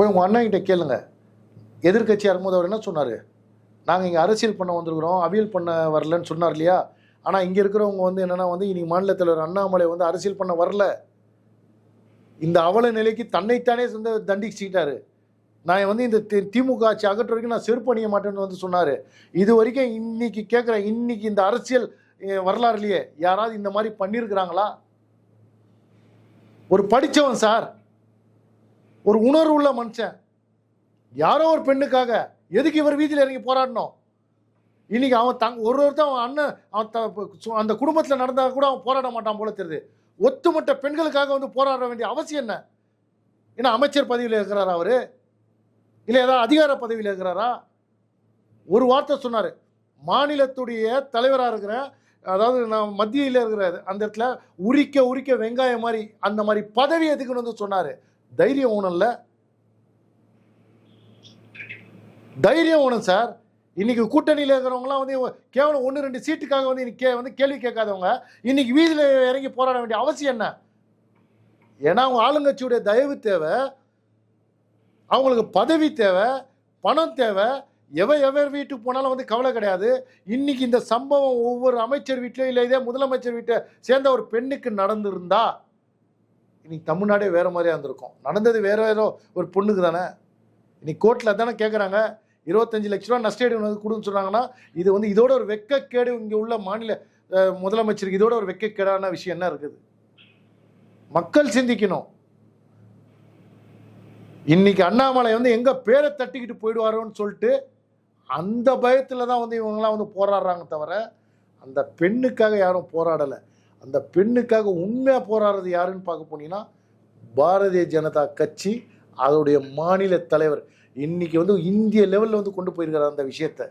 போய் உங்கள் அண்ணா கிட்ட கேளுங்க. எதிர்கட்சியாக இருக்கும்போது அவர் என்ன சொன்னார்? நாங்கள் இங்கே அரசியல் பண்ண வந்திருக்கிறோம், அவியல் பண்ண வரலன்னு சொன்னார் இல்லையா? ஆனால் இங்கே இருக்கிறவங்க வந்து என்னென்னா வந்து இன்னைக்கு மாநில தலைவர் அண்ணாமலை வந்து அரசியல் பண்ண வரல, இந்த அவல நிலைக்கு தன்னைத்தானே தண்டிச்சுக்கிட்டாரு. நான் வந்து இந்த திமுக ஆட்சி அகற்ற வரைக்கும் நான் செருப்பு அணிய மாட்டேன்னு வந்து சொன்னார். இது வரைக்கும் இன்னைக்கு கேட்குறேன், இன்னைக்கு இந்த அரசியல் வரலாறுலையே யாராவது இந்த மாதிரி பண்ணியிருக்கிறாங்களா? ஒரு படித்தவன் சார், ஒரு உணர்வு உள்ள மனுஷன், யாரோ ஒரு பெண்ணுக்காக எதுக்கு இவர் வீதியில் இறங்கி போராடணும்? இன்னைக்கு அவன் ஒருத்தன் அவன் அண்ணன் அவன் அந்த குடும்பத்தில் நடந்தா கூட அவன் போராட மாட்டான் போல தெரியுது. ஒத்துமொட்ட பெண்களுக்காக வந்து போராட வேண்டிய அவசியம் என்ன? ஏன்னா அமைச்சர் பதவியில் இருக்கிறாரா அவரு? இல்லை ஏதாவது அதிகார பதவியில் இருக்கிறாரா? ஒரு வார்த்தை சொன்னார், மாநிலத்துடைய தலைவராக இருக்கிற, அதாவது நான் மத்தியில் இருக்கிற அந்த இடத்துல உரிக்க வெங்காயம் மாதிரி அந்த மாதிரி பதவி எதுக்குன்னு வந்து சொன்னார். தைரியம் ஊனல்ல, தைரியம் ஊனம் சார். இன்னைக்கு கூட்டணியில் இருக்கிறவங்களாம் வந்து கேவலம் 1-2 சீட்டுக்காக வந்து இன்னைக்கு வந்து கேள்வி கேட்காதவங்க இன்னைக்கு வீதியில் இறங்கி போராட வேண்டிய அவசியம் என்ன? ஏன்னா அவங்க ஆளுங்கட்சியுடைய தயவு தேவை, அவங்களுக்கு பதவி தேவை, பணம் தேவை. எவர் வீட்டுக்கு போனாலும் வந்து கவலை கிடையாது. இன்னைக்கு இந்த சம்பவம் ஒவ்வொரு அமைச்சர் வீட்டிலையும் இல்லை இதே முதலமைச்சர் வீட்டை சேர்ந்த ஒரு பெண்ணுக்கு நடந்திருந்தா இன்னைக்கு தமிழ்நாடே வேற மாதிரியா இருந்திருக்கும். நடந்தது வேற ஒரு பொண்ணுக்கு தானே. இன்னைக்கு கோர்ட்டில் தானே கேட்குறாங்க, 25 லட்ச ரூபா நஷ்டஈடு கொடுன்னு சொல்கிறாங்கன்னா, இது வந்து இதோட ஒரு வெட்கக்கேடு. இங்கே உள்ள மாநில முதலமைச்சருக்கு இதோட ஒரு வெட்கக்கேடான விஷயம் என்ன இருக்குது? மக்கள் சிந்திக்கணும். இன்னைக்கு அண்ணாமலை வந்து எங்க பேரை தட்டிக்கிட்டு போயிடுவாரோன்னு சொல்லிட்டு அந்த பயத்தில் தான் வந்து இவங்கெல்லாம் வந்து போராடுறாங்க தவிர அந்த பெண்ணுக்காக யாரும் போராடலை. அந்த பெண்ணுக்காக உண்மையாக போராடுறது யாருன்னு பார்க்க போனீங்கன்னா பாரதிய ஜனதா கட்சி, அதோடைய மாநில தலைவர் இன்னைக்கு வந்து இந்திய லெவலில் வந்து கொண்டு போயிருக்கிறார் அந்த விஷயத்தை.